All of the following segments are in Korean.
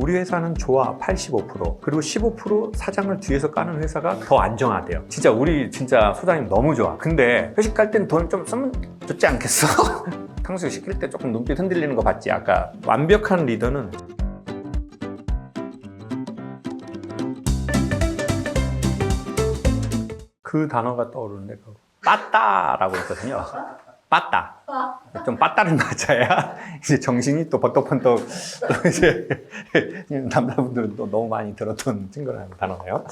우리 회사는 좋아 85%, 그리고 15% 사장을 뒤에서 까는 회사가 더 안정하대요. 진짜 우리 진짜 소장님 너무 좋아. 근데 회식 갈 땐 돈 좀 쓰면 좋지 않겠어? 탕수육 시킬 때 조금 눈빛 흔들리는 거 봤지? 아까. 완벽한 리더는 그 단어가 떠오르는데 빠따라고 있거든요. 빠따. 좀 빠따를 맞아야 이제 정신이 또 번떡번떡 또 이제 남자분들은 또 너무 많이 들었던 친근한 단어예요.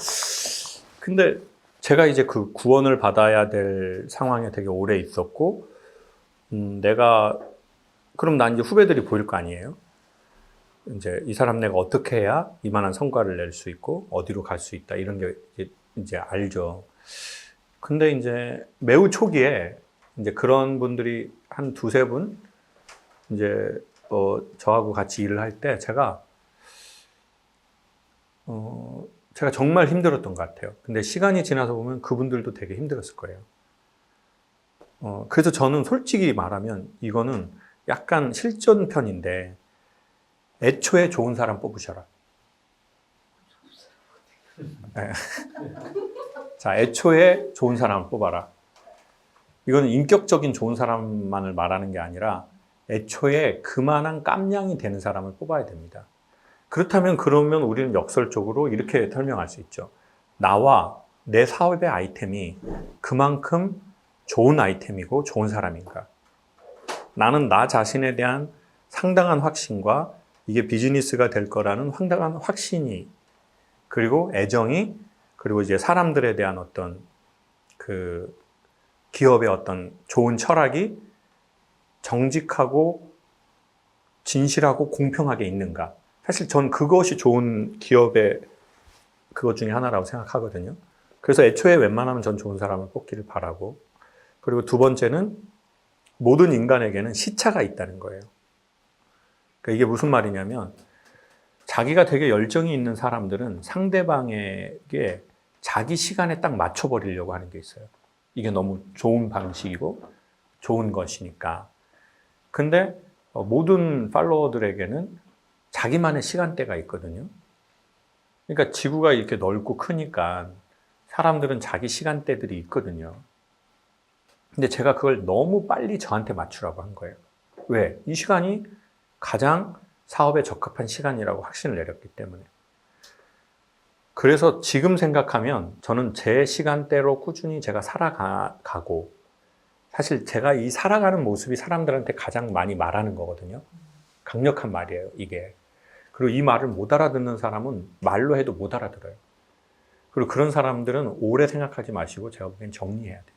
근데 제가 이제 그 구원을 받아야 될 상황에 되게 오래 있었고, 그럼 난 이제 후배들이 보일 거 아니에요? 이제 이 사람 내가 어떻게 해야 이만한 성과를 낼 수 있고 어디로 갈 수 있다 이런 게 이제 알죠. 근데 이제 매우 초기에 이제 그런 분들이 한 두세 분 이제 저하고 같이 일을 할 때 제가 정말 힘들었던 것 같아요. 근데 시간이 지나서 보면 그분들도 되게 힘들었을 거예요. 그래서 저는 솔직히 말하면 이거는 약간 실전편인데 애초에 좋은 사람 뽑으셔라. 네. 자, 애초에 좋은 사람을 뽑아라. 이거는 인격적인 좋은 사람만을 말하는 게 아니라 애초에 그만한 깜냥이 되는 사람을 뽑아야 됩니다. 그러면 우리는 역설적으로 이렇게 설명할 수 있죠. 나와 내 사업의 아이템이 그만큼 좋은 아이템이고 좋은 사람인가. 나는 나 자신에 대한 상당한 확신과 이게 비즈니스가 될 거라는 상당한 확신이, 그리고 애정이, 그리고 이제 사람들에 대한 어떤 그 기업의 어떤 좋은 철학이 정직하고 진실하고 공평하게 있는가. 사실 전 그것이 좋은 기업의 그것 중에 하나라고 생각하거든요. 그래서 애초에 웬만하면 전 좋은 사람을 뽑기를 바라고, 그리고 두 번째는 모든 인간에게는 시차가 있다는 거예요. 그러니까 이게 무슨 말이냐면 자기가 되게 열정이 있는 사람들은 상대방에게 자기 시간에 딱 맞춰버리려고 하는 게 있어요. 이게 너무 좋은 방식이고 좋은 것이니까. 근데 모든 팔로워들에게는 자기만의 시간대가 있거든요. 그러니까 지구가 이렇게 넓고 크니까 사람들은 자기 시간대들이 있거든요. 근데 제가 그걸 너무 빨리 저한테 맞추라고 한 거예요. 왜? 이 시간이 가장 사업에 적합한 시간이라고 확신을 내렸기 때문에. 그래서 지금 생각하면 저는 제 시간대로 꾸준히 제가 살아가고, 사실 제가 이 살아가는 모습이 사람들한테 가장 많이 말하는 거거든요. 강력한 말이에요, 이게. 그리고 이 말을 못 알아듣는 사람은 말로 해도 못 알아들어요. 그리고 그런 사람들은 오래 생각하지 마시고 제가 보기엔 정리해야 돼요.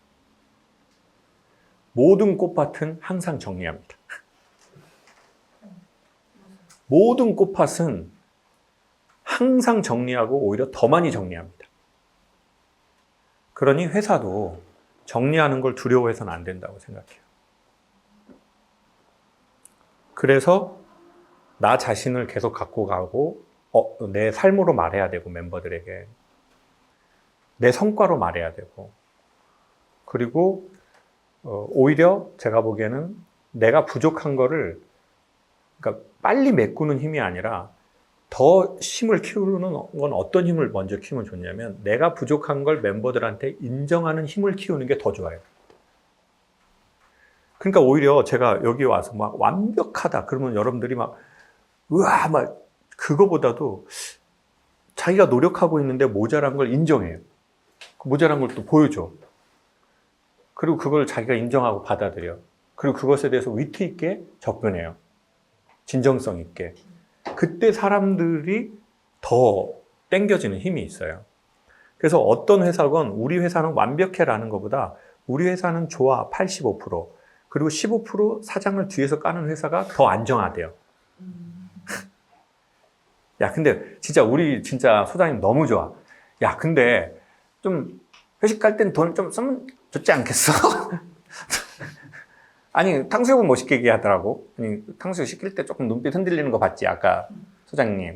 모든 꽃밭은 항상 정리합니다. 모든 꽃밭은 항상 정리하고 오히려 더 많이 정리합니다. 그러니 회사도 정리하는 걸 두려워해서는 안 된다고 생각해요. 그래서 나 자신을 계속 갖고 가고 내 삶으로 말해야 되고, 멤버들에게 내 성과로 말해야 되고, 그리고 오히려 제가 보기에는 내가 부족한 거를, 그러니까 빨리 메꾸는 힘이 아니라 더 힘을 키우는 건 어떤 힘을 먼저 키우면 좋냐면 내가 부족한 걸 멤버들한테 인정하는 힘을 키우는 게 더 좋아요. 그러니까 오히려 제가 여기 와서 막 완벽하다 그러면 여러분들이 막 우와 막 그거보다도 자기가 노력하고 있는데 모자란 걸 인정해요. 그 모자란 걸 또 보여줘. 그리고 그걸 자기가 인정하고 받아들여. 그리고 그것에 대해서 위트 있게 접근해요. 진정성 있게. 그때 사람들이 더 땡겨지는 힘이 있어요. 그래서 어떤 회사건 우리 회사는 완벽해라는 것보다 우리 회사는 좋아 85%, 그리고 15% 사장을 뒤에서 까는 회사가 더 안정하대요. 야, 근데 진짜 우리 진짜 소장님 너무 좋아. 야, 근데 좀 회식 갈 땐 돈 좀 쓰면 좋지 않겠어? 아니, 탕수육은 못 시키게 하더라고. 아니, 탕수육 시킬 때 조금 눈빛 흔들리는 거 봤지? 아까 소장님.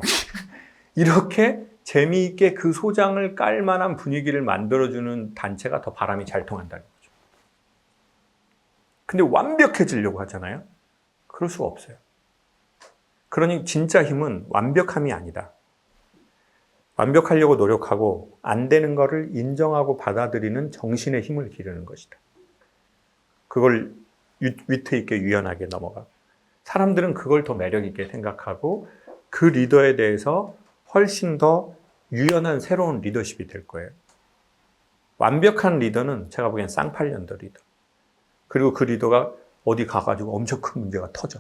이렇게 재미있게 그 소장을 깔 만한 분위기를 만들어주는 단체가 더 바람이 잘 통한다는 거죠. 근데 완벽해지려고 하잖아요? 그럴 수가 없어요. 그러니 진짜 힘은 완벽함이 아니다. 완벽하려고 노력하고 안 되는 거를 인정하고 받아들이는 정신의 힘을 기르는 것이다. 그걸 위트 있게 유연하게 넘어가. 사람들은 그걸 더 매력 있게 생각하고 그 리더에 대해서 훨씬 더 유연한 새로운 리더십이 될 거예요. 완벽한 리더는 제가 보기엔 쌍팔년도 리더. 그리고 그 리더가 어디 가가지고 엄청 큰 문제가 터져.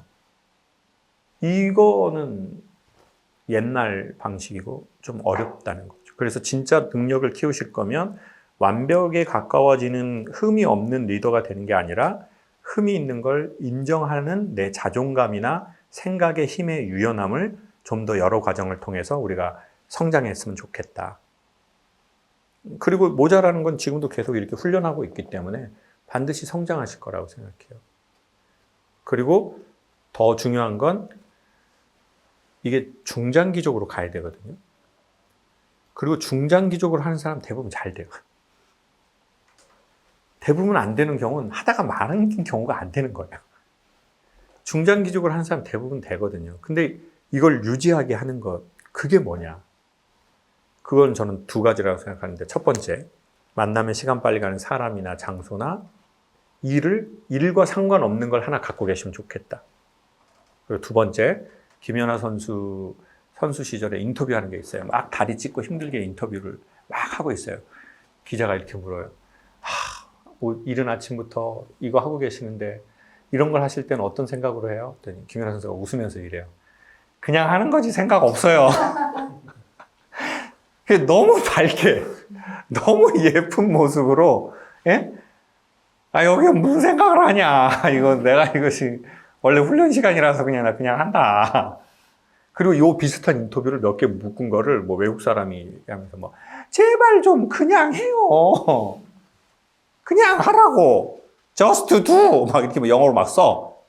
이거는 옛날 방식이고 좀 어렵다는 거죠. 그래서 진짜 능력을 키우실 거면 완벽에 가까워지는 흠이 없는 리더가 되는 게 아니라 흠이 있는 걸 인정하는 내 자존감이나 생각의 힘의 유연함을 좀 더 여러 과정을 통해서 우리가 성장했으면 좋겠다. 그리고 모자라는 건 지금도 계속 이렇게 훈련하고 있기 때문에 반드시 성장하실 거라고 생각해요. 그리고 더 중요한 건 이게 중장기적으로 가야 되거든요. 그리고 중장기적으로 하는 사람 대부분 잘 돼요. 대부분 안 되는 경우는 하다가 많은 경우가 안 되는 거예요. 중장기적으로 하는 사람 대부분 되거든요. 근데 이걸 유지하게 하는 것, 그게 뭐냐? 그건 저는 두 가지라고 생각하는데, 첫 번째, 만나면 시간 빨리 가는 사람이나 장소나 일과 상관없는 걸 하나 갖고 계시면 좋겠다. 그리고 두 번째, 김연아 선수 시절에 인터뷰하는 게 있어요. 막 다리 찢고 힘들게 인터뷰를 막 하고 있어요. 기자가 이렇게 물어요. 뭐 이른 아침부터 이거 하고 계시는데 이런 걸 하실 때는 어떤 생각으로 해요? 그랬더니 김연아 선수가 웃으면서 이래요. 그냥 하는 거지 생각 없어요. 너무 밝게, 너무 예쁜 모습으로, 예? 여기 무슨 생각을 하냐. 이것이 원래 훈련 시간이라서 나 그냥 한다. 그리고 요 비슷한 인터뷰를 몇 개 묶은 거를 뭐 외국 사람이 하면서 제발 좀 그냥 해요. 그냥 하라고. Just do. 막 이렇게 영어로 막 써.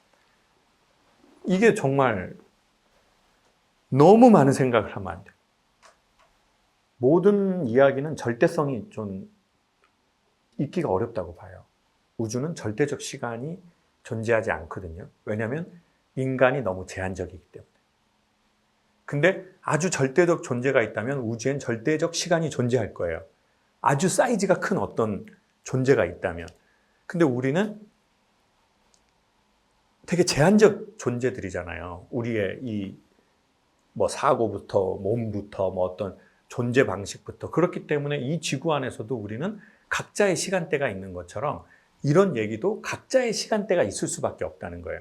이게 정말 너무 많은 생각을 하면 안 돼. 모든 이야기는 절대성이 좀 있기가 어렵다고 봐요. 우주는 절대적 시간이 존재하지 않거든요. 왜냐하면 인간이 너무 제한적이기 때문에. 근데 아주 절대적 존재가 있다면 우주엔 절대적 시간이 존재할 거예요. 아주 사이즈가 큰 어떤 존재가 있다면. 근데 우리는 되게 제한적 존재들이잖아요. 우리의 이 사고부터 몸부터 어떤 존재 방식부터. 그렇기 때문에 이 지구 안에서도 우리는 각자의 시간대가 있는 것처럼 이런 얘기도 각자의 시간대가 있을 수밖에 없다는 거예요.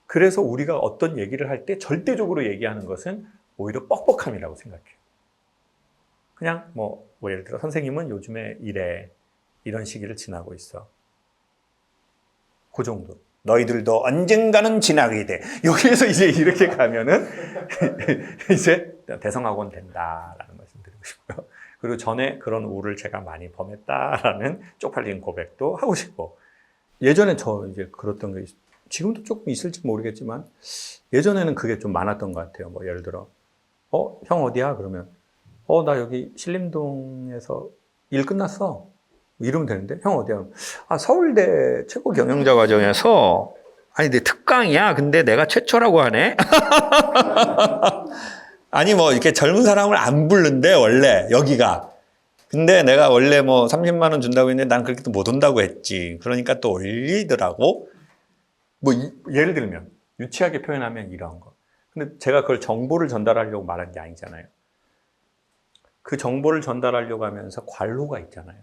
그래서 우리가 어떤 얘기를 할 때 절대적으로 얘기하는 것은 오히려 뻑뻑함이라고 생각해요. 그냥 예를 들어 선생님은 요즘에 이런 시기를 지나고 있어. 그 정도. 너희들도 언젠가는 지나게 돼. 여기에서 이제 이렇게 가면은 이제 대성학원 된다라는 말씀 드리고 싶고요. 그리고 전에 그런 우를 제가 많이 범했다라는 쪽팔린 고백도 하고 싶고. 예전에 저 이제 그랬던 게 지금도 조금 있을지 모르겠지만 예전에는 그게 좀 많았던 것 같아요. 예를 들어 형 어디야? 그러면 나 여기 신림동에서 일 끝났어. 이러면 되는데 형 어디야? 서울대 최고 경영자 과정에서 내 특강이야. 근데 내가 최초라고 하네. 아니 이렇게 젊은 사람을 안 부른대 원래 여기가. 근데 내가 원래 30만 원 준다고 했는데 난 그렇게 또 못 온다고 했지. 그러니까 또 올리더라고. 예를 들면 유치하게 표현하면 이런 거. 근데 제가 그걸 정보를 전달하려고 말한 게 아니잖아요. 그 정보를 전달하려고 하면서 관로가 있잖아요.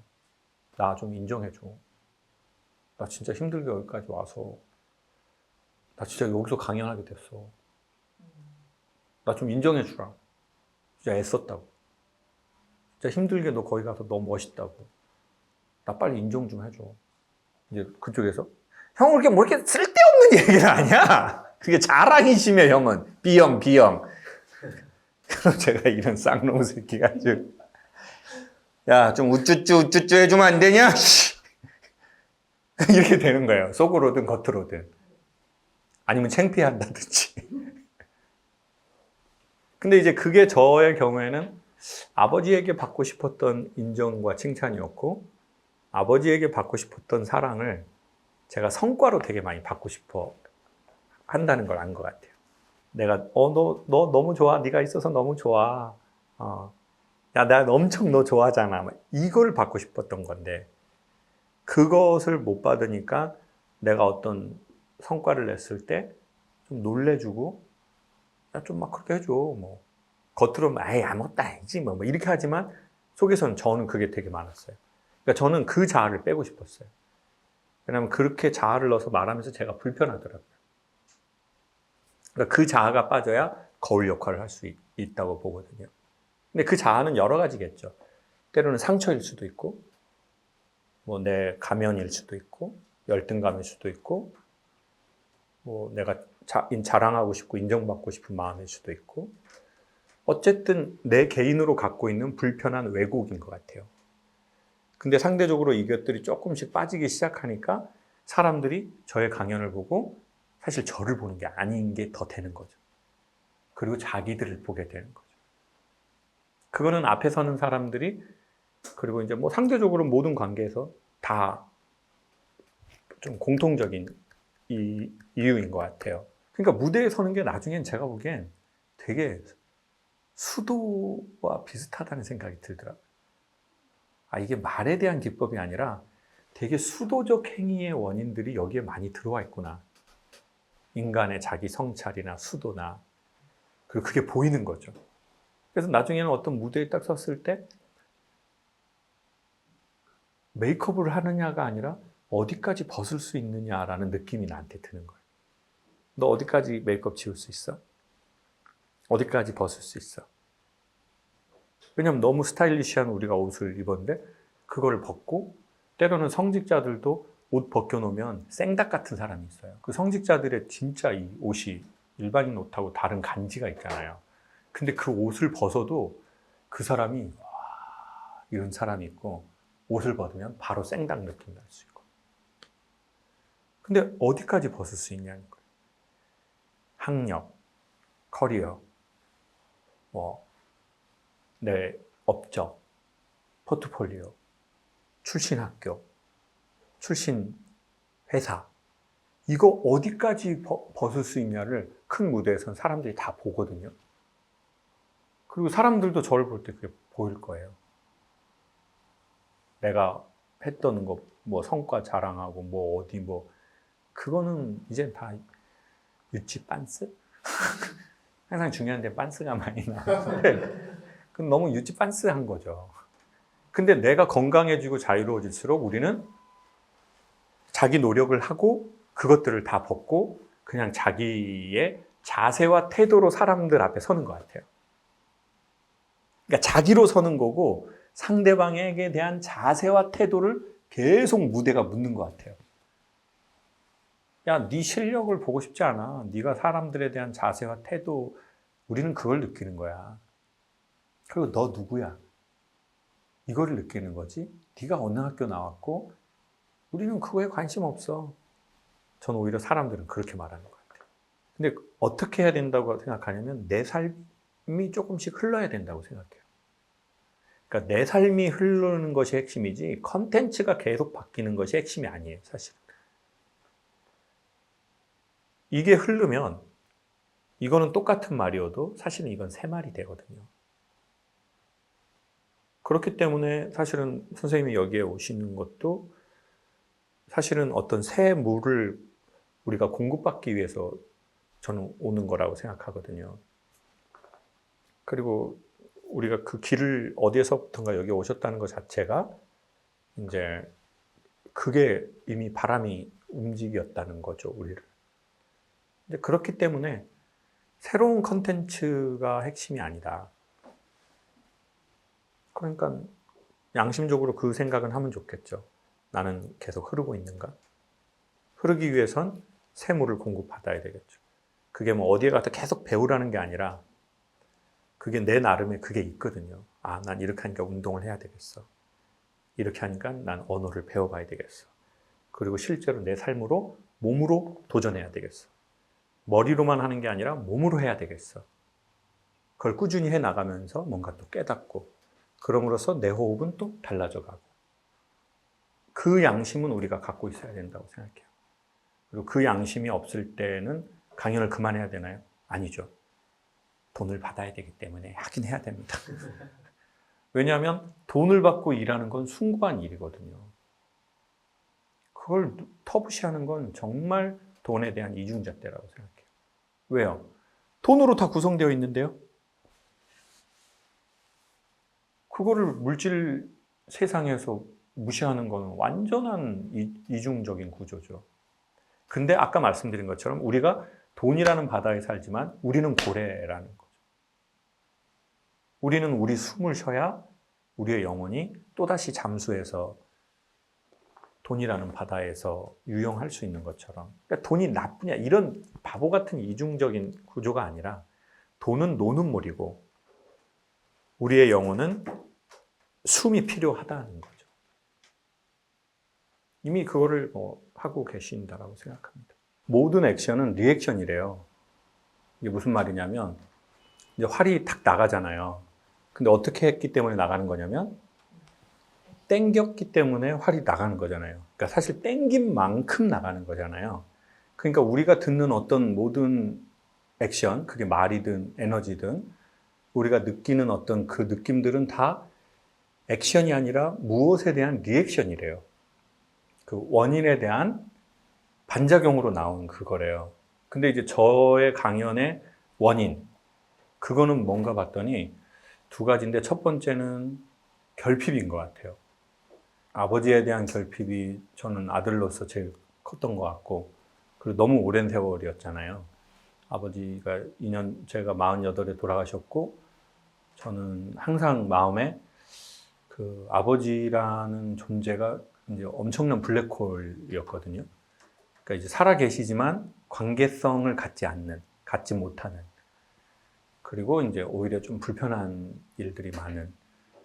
나 좀 인정해줘. 나 진짜 힘들게 여기까지 와서 나 진짜 여기서 강연하게 됐어. 나 좀 인정해주라. 진짜 애썼다고. 진짜 힘들게 너 거기 가서 너무 멋있다고. 나 빨리 인정 좀 해줘. 이제 그쪽에서 형 그렇게 이렇게 쓸데없는 얘기를 하냐? 그게 자랑이시며 형은 B형. 그럼 제가 이런 쌍놈 새끼가 야, 좀 우쭈쭈 해주면 안 되냐? 이렇게 되는 거예요. 속으로든 겉으로든. 아니면 창피한다든지. 근데 이제 그게 저의 경우에는 아버지에게 받고 싶었던 인정과 칭찬이었고, 아버지에게 받고 싶었던 사랑을 제가 성과로 되게 많이 받고 싶어 한다는 걸 안 것 같아요. 내가 너 너무 좋아. 네가 있어서 너무 좋아. 야, 나 엄청 너 좋아하잖아. 이걸 받고 싶었던 건데 그것을 못 받으니까 내가 어떤 성과를 냈을 때 좀 놀래주고 야, 좀 막 그렇게 해줘. 뭐 겉으로는 에이 아무것도 아니지 뭐 이렇게 하지만 속에서는 저는 그게 되게 많았어요. 그러니까 저는 그 자아를 빼고 싶었어요. 왜냐하면 그렇게 자아를 넣어서 말하면서 제가 불편하더라고요. 그러니까 그 자아가 빠져야 거울 역할을 할 수 있다고 보거든요. 근데 그 자아는 여러 가지겠죠. 때로는 상처일 수도 있고, 뭐 내 가면일 수도 있고, 열등감일 수도 있고, 뭐 내가 자랑하고 싶고 인정받고 싶은 마음일 수도 있고, 어쨌든 내 개인으로 갖고 있는 불편한 왜곡인 것 같아요. 근데 상대적으로 이것들이 조금씩 빠지기 시작하니까 사람들이 저의 강연을 보고 사실 저를 보는 게 아닌 게 더 되는 거죠. 그리고 자기들을 보게 되는 거죠. 그거는 앞에 서는 사람들이 그리고 이제 뭐 상대적으로 모든 관계에서 다 좀 공통적인 이유인 것 같아요. 그러니까 무대에 서는 게 나중엔 제가 보기엔 되게 수도와 비슷하다는 생각이 들더라고요. 이게 말에 대한 기법이 아니라 되게 수도적 행위의 원인들이 여기에 많이 들어와 있구나. 인간의 자기 성찰이나 수도나 그리고 그게 보이는 거죠. 그래서 나중에는 어떤 무대에 딱 섰을 때 메이크업을 하느냐가 아니라 어디까지 벗을 수 있느냐라는 느낌이 나한테 드는 거예요. 너 어디까지 메이크업 지울 수 있어? 어디까지 벗을 수 있어? 왜냐면 너무 스타일리시한 우리가 옷을 입었는데 그걸 벗고 때로는 성직자들도 옷 벗겨놓으면 생닭 같은 사람이 있어요. 그 성직자들의 진짜 이 옷이 일반인 옷하고 다른 간지가 있잖아요. 근데 그 옷을 벗어도 그 사람이 이런 사람이 있고 옷을 벗으면 바로 생닭 느낌 날 수 있고. 근데 어디까지 벗을 수 있냐는 거예요. 학력, 커리어, 내 업적, 포트폴리오, 출신 학교, 출신 회사 이거 어디까지 벗을 수 있냐를 큰 무대에서는 사람들이 다 보거든요. 그리고 사람들도 저를 볼 때 그게 보일 거예요. 내가 했던 거, 뭐 성과 자랑하고 뭐 어디 뭐 그거는 이제 다 유치 빤스? 항상 중요한데 빤스가 많이 나오는데 그건 너무 유치 빤스한 거죠. 근데 내가 건강해지고 자유로워질수록 우리는 자기 노력을 하고 그것들을 다 벗고 그냥 자기의 자세와 태도로 사람들 앞에 서는 것 같아요. 그러니까 자기로 서는 거고 상대방에게 대한 자세와 태도를 계속 무대가 묻는 것 같아요. 야, 네 실력을 보고 싶지 않아. 네가 사람들에 대한 자세와 태도, 우리는 그걸 느끼는 거야. 그리고 너 누구야? 이거를 느끼는 거지. 네가 어느 학교 나왔고 우리는 그거에 관심 없어. 저는 오히려 사람들은 그렇게 말하는 것 같아요. 근데 어떻게 해야 된다고 생각하냐면 내 삶이 조금씩 흘러야 된다고 생각해요. 그러니까 내 삶이 흐르는 것이 핵심이지 컨텐츠가 계속 바뀌는 것이 핵심이 아니에요, 사실. 이게 흐르면 이거는 똑같은 말이어도 사실은 이건 새 말이 되거든요. 그렇기 때문에 사실은 선생님이 여기에 오시는 것도 사실은 어떤 새 물을 우리가 공급받기 위해서 저는 오는 거라고 생각하거든요. 그리고 우리가 그 길을 어디에서부턴가 여기 오셨다는 것 자체가 이제 그게 이미 바람이 움직였다는 거죠, 우리를. 근데 그렇기 때문에 새로운 컨텐츠가 핵심이 아니다. 그러니까 양심적으로 그 생각은 하면 좋겠죠. 나는 계속 흐르고 있는가? 흐르기 위해선 새물을 공급받아야 되겠죠. 그게 뭐 어디에 가서 계속 배우라는 게 아니라 그게 내 나름의 그게 있거든요. 난 이렇게 하니까 운동을 해야 되겠어. 이렇게 하니까 난 언어를 배워봐야 되겠어. 그리고 실제로 내 삶으로 몸으로 도전해야 되겠어. 머리로만 하는 게 아니라 몸으로 해야 되겠어. 그걸 꾸준히 해나가면서 뭔가 또 깨닫고 그럼으로써 내 호흡은 또 달라져 가고 그 양심은 우리가 갖고 있어야 된다고 생각해요. 그리고 그 양심이 없을 때는 강연을 그만해야 되나요? 아니죠. 돈을 받아야 되기 때문에 하긴 해야 됩니다. 왜냐하면 돈을 받고 일하는 건 숭고한 일이거든요. 그걸 터부시하는 건 정말 돈에 대한 이중잣대라고 생각해요. 왜요? 돈으로 다 구성되어 있는데요. 그거를 물질 세상에서 무시하는 건 완전한 이중적인 구조죠. 근데 아까 말씀드린 것처럼 우리가 돈이라는 바다에 살지만 우리는 고래라는 거죠. 우리는 우리 숨을 쉬어야 우리의 영혼이 또다시 잠수해서 돈이라는 바다에서 유영할 수 있는 것처럼. 그러니까 돈이 나쁘냐 이런 바보 같은 이중적인 구조가 아니라 돈은 노는 물이고 우리의 영혼은 숨이 필요하다는 거죠. 이미 그거를 하고 계신다라고 생각합니다. 모든 액션은 리액션이래요. 이게 무슨 말이냐면 이제 활이 탁 나가잖아요. 근데 어떻게 했기 때문에 나가는 거냐면 땡겼기 때문에 활이 나가는 거잖아요. 그러니까 사실 땡긴 만큼 나가는 거잖아요. 그러니까 우리가 듣는 어떤 모든 액션, 그게 말이든 에너지든 우리가 느끼는 어떤 그 느낌들은 다 액션이 아니라 무엇에 대한 리액션이래요. 그 원인에 대한 반작용으로 나온 그거래요. 근데 이제 저의 강연의 원인, 그거는 뭔가 봤더니 두 가지인데 첫 번째는 결핍인 것 같아요. 아버지에 대한 결핍이 저는 아들로서 제일 컸던 것 같고, 그리고 너무 오랜 세월이었잖아요. 아버지가 제가 48에 돌아가셨고, 저는 항상 마음에 그 아버지라는 존재가 이제 엄청난 블랙홀이었거든요. 그러니까 이제 살아 계시지만 관계성을 갖지 못하는, 그리고 이제 오히려 좀 불편한 일들이 많은,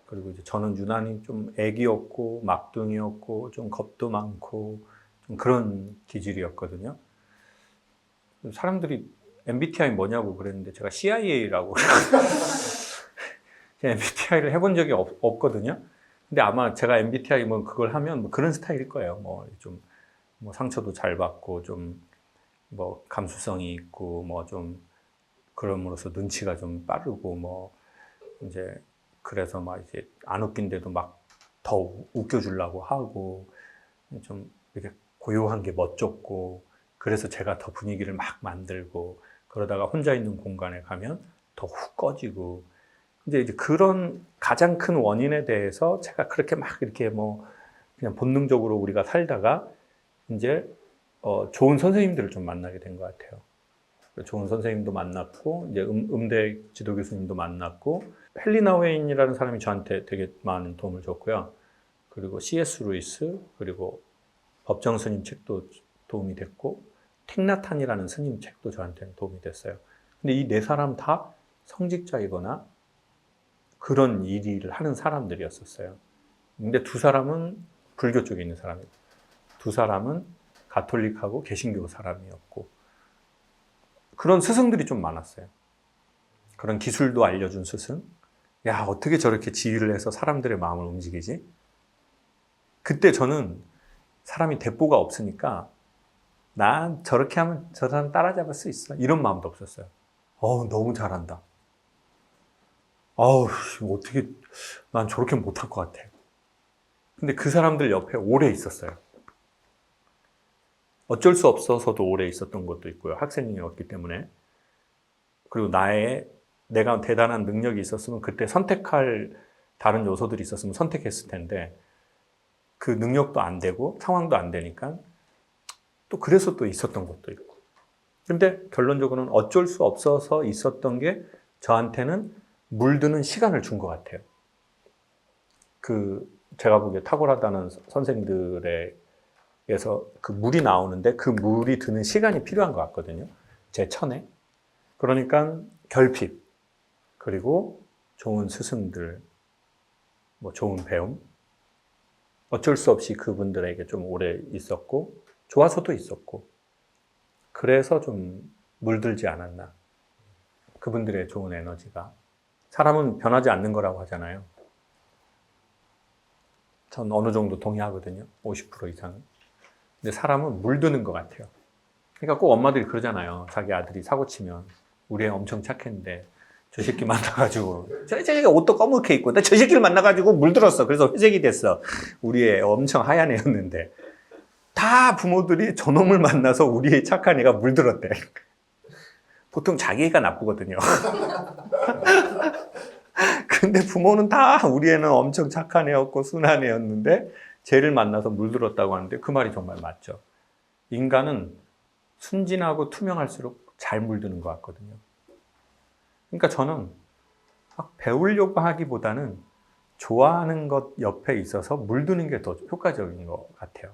그리고 이제 저는 유난히 좀 애기였고 막둥이였고 좀 겁도 많고 좀 그런 기질이었거든요. 사람들이 MBTI 뭐냐고 그랬는데 제가 CIA라고 MBTI를 해본 적이 없거든요. 근데 아마 제가 MBTI 뭐 그걸 하면 뭐 그런 스타일일 거예요. 뭐 좀 뭐 상처도 잘 받고 좀 뭐 감수성이 있고 뭐 좀 그럼으로써 눈치가 좀 빠르고 뭐 이제 그래서 막 이제 안 웃긴데도 막 더 웃겨주려고 하고 좀 이렇게 고요한 게 멋졌고 그래서 제가 더 분위기를 막 만들고 그러다가 혼자 있는 공간에 가면 더 훅 꺼지고 근데 이제 그런 가장 큰 원인에 대해서 제가 그렇게 막 이렇게 뭐 그냥 본능적으로 우리가 살다가 이제 좋은 선생님들을 좀 만나게 된 것 같아요. 좋은 선생님도 만났고 이제 음대 지도 교수님도 만났고 헬리나 웨인이라는 사람이 저한테 되게 많은 도움을 줬고요. 그리고 C.S. 루이스 그리고 법정 스님 책도 도움이 됐고 틱나탄이라는 스님 책도 저한테는 도움이 됐어요. 근데 이 네 사람 다 성직자이거나 그런 일을 하는 사람들이었었어요. 근데 두 사람은 불교 쪽에 있는 사람이고 두 사람은 가톨릭하고 개신교 사람이었고 그런 스승들이 좀 많았어요. 그런 기술도 알려준 스승. 야, 어떻게 저렇게 지휘를 해서 사람들의 마음을 움직이지? 그때 저는 사람이 대뽀가 없으니까 난 저렇게 하면 저 사람 따라잡을 수 있어. 이런 마음도 없었어요. 너무 잘한다. 어떻게 난 저렇게 못할 것 같아. 근데 그 사람들 옆에 오래 있었어요. 어쩔 수 없어서도 오래 있었던 것도 있고요. 학생이었기 때문에. 그리고 내가 대단한 능력이 있었으면 그때 선택할 다른 요소들이 있었으면 선택했을 텐데 그 능력도 안 되고 상황도 안 되니까 또 그래서 또 있었던 것도 있고. 근데 결론적으로는 어쩔 수 없어서 있었던 게 저한테는 물드는 시간을 준 것 같아요. 제가 보기에 탁월하다는 선생들에게서 그 물이 나오는데 그 물이 드는 시간이 필요한 것 같거든요. 제 천에. 그러니까 결핍, 그리고 좋은 스승들, 뭐 좋은 배움. 어쩔 수 없이 그분들에게 좀 오래 있었고, 좋아서도 있었고, 그래서 좀 물들지 않았나. 그분들의 좋은 에너지가. 사람은 변하지 않는 거라고 하잖아요. 전 어느 정도 동의하거든요. 50% 이상은. 근데 사람은 물드는 것 같아요. 그러니까 꼭 엄마들이 그러잖아요. 자기 아들이 사고 치면 우리 애 엄청 착했는데 저 새끼 만나가지고 저 새끼가 옷도 검게 입고 나 저 새끼를 만나가지고 물들었어. 그래서 회색이 됐어. 우리 애 엄청 하얀 애였는데 다 부모들이 저놈을 만나서 우리 애 착한 애가 물들었대. 보통 자기 애가 나쁘거든요. 근데 부모는 다 우리 애는 엄청 착한 애였고 순한 애였는데 쟤를 만나서 물들었다고 하는데 그 말이 정말 맞죠. 인간은 순진하고 투명할수록 잘 물드는 것 같거든요. 그러니까 저는 막 배우려고 하기보다는 좋아하는 것 옆에 있어서 물드는 게 더 효과적인 것 같아요.